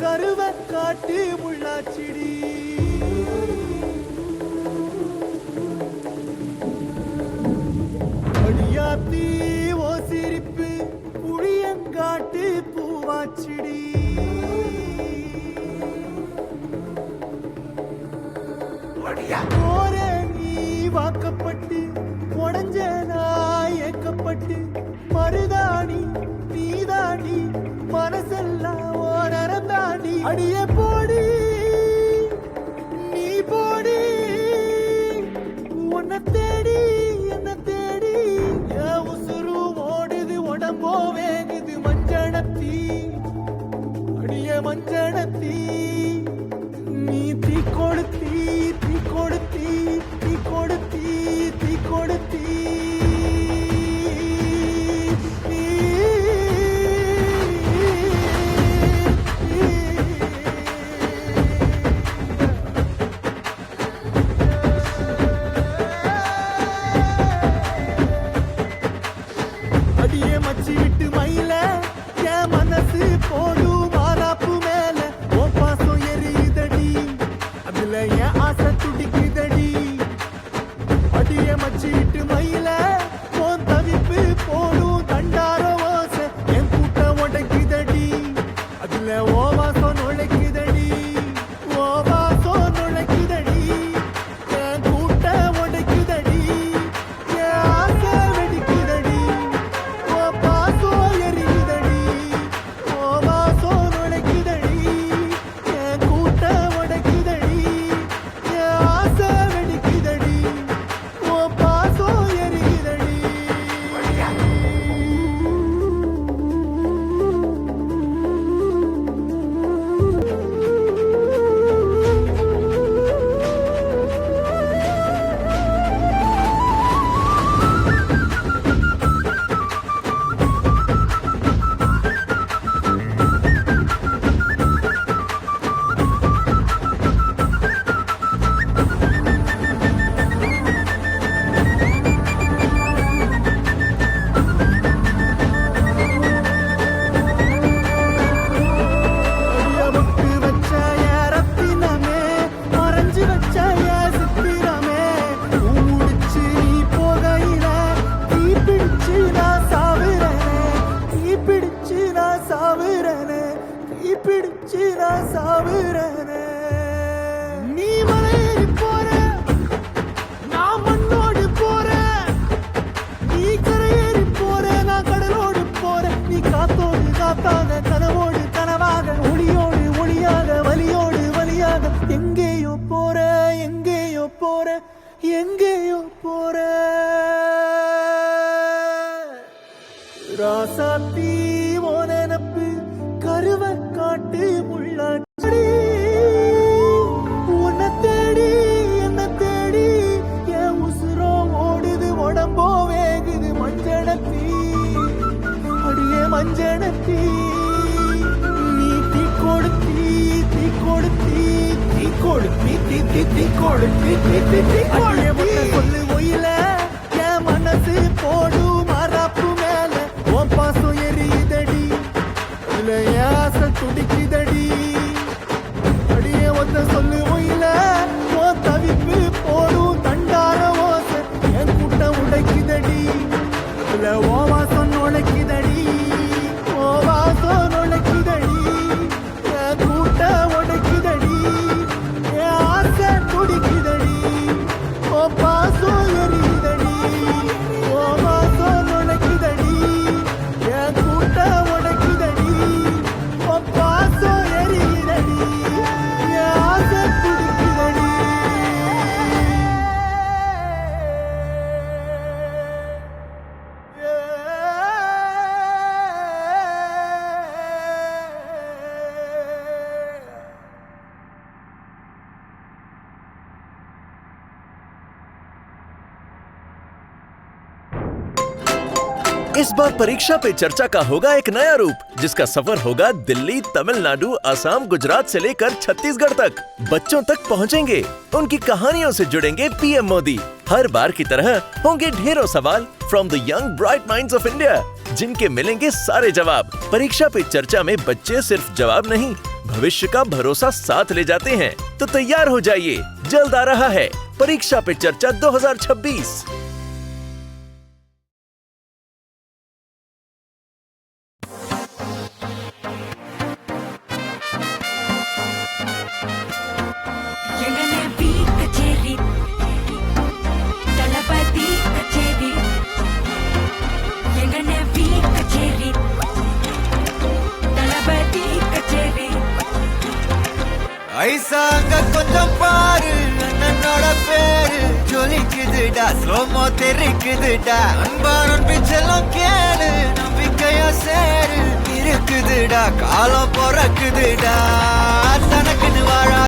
கருவ காட்டு முள்ளாச்சிடி அடியாத்தி ஓ சிரிப்பு புளியங்காட்டு பூவாச்சிடி போற நீ வாக்கப்பட்டு உடஞ்ச நாய் ஏக்கப்பட்டு மருதாணி நீதாண்டி மனசெல்லாம் ஓரம் தாண்டி அடிய போடி நீ போடி உன்னை தேடி என்ன தேடி என் உசுரு ஓடுது உடம்போ வேகுது மஞ்சனத்தி அடிய மஞ்சனத்தி நீ தீ கொடுத்தி தீ கொடுத்தி தீ கொடுத்தி தீ கொடுத்தி அடியே மச்சி விட்டு மயில என் மனசு போடும் மாறாப்பு மேல ஓ பாசம் எரியுதடி அதுல என் ஆசை துடிக்குதடி அடியே மச்சி விட்டு மயில உன் தவிப்பு போடும் தண்டார ஓசை என் கூட்டம் உடைக்குதடி அதுல ஓ வாசம் நுழைக்குதடி ஓ வாசம் நுழைக்குதடி என் கூட்டம் உடைக்குதடி என் ஆசை வெடிக்குதடி பிடிச்சு நான் சாவுறேனே நீ மலையேறி போற நான் மண்ணோடு போறேன் நீ கரையேறி போற நான் கடலோடு போறேன் நீ காத்தோடு காத்தாக கனவோடு கனவாக ஒளியோடு ஒளியாக வலியோடு வலியாக எங்கேயோ போற எங்கேயோ போற எங்கேயோ போற ராசாத்தி ஓ நினப்பு கருவ காட்டு முள்ளாச்சி உன்னை தேடி என்ன தேடி என் உசுரோ ஓடுது உடம்போ வேகுது மஞ்சனத்தி அடியே மஞ்சனத்தி நீ தீ கொடுத்தி தீ கொடுத்தி தீ கொடுத்தி தீ தீ தீ கொடுத்தி தீ தீ தீ கொடுத்தி சொல்லு ஒயில என் மனசு போடு மாறாப்பு மேல உன் பாசம் எரியுதடி ஆசை துடிக்குதடி அடியே ஒத்த சொல்லு ஒயில ஓ தவிப்பு போடும் தண்டார ஓசை என் கூட்டம் உடைக்குதடி அதுல ஓ வாசம் நுழைக்குதடி ஓ வாசம் நுழைக்குதடி என் கூட்டம் உடைக்குதடி என் ஆசை துடிக்குதடி ஓ பாசம் எரியுதடி ஓ வாசம் நுழைக்குதடி என் கூட்டம் உடைக்குதடி பாசம் எரியுதடி என் ஆசை துடிக்குதடி इस बार परीक्षा पे चर्चा का होगा एक नया रूप, जिसका सफर होगा दिल्ली, तमिलनाडु, असम, गुजरात से लेकर छत्तीसगढ़ तक। बच्चों तक पहुंचेंगे, उनकी कहानियों से जुड़ेंगे पीएम मोदी। हर बार की तरह होंगे ढेरों सवाल from the young bright minds of India, जिनके मिलेंगे सारे जवाब। परीक्षा पे चर्चा में बच्चे सिर्फ जवाब नहीं, भविष्य का भरोसा साथ ले जाते हैं। तो तैयार हो जाइए, जल्द आ रहा है परीक्षा पे चर्चा 2026। ஐசா அங்க கொஞ்சம் பாரு, அண்ணனோட பேரு ஜொலிக்குதுடா, ஸ்லோமோ தெரிக்குதுடா, அன்பானன் பிச்செல்லாம் கேளு, நம்பிக்கையா சேரு இருக்குதுடா, காலம் பிறக்குதுடா.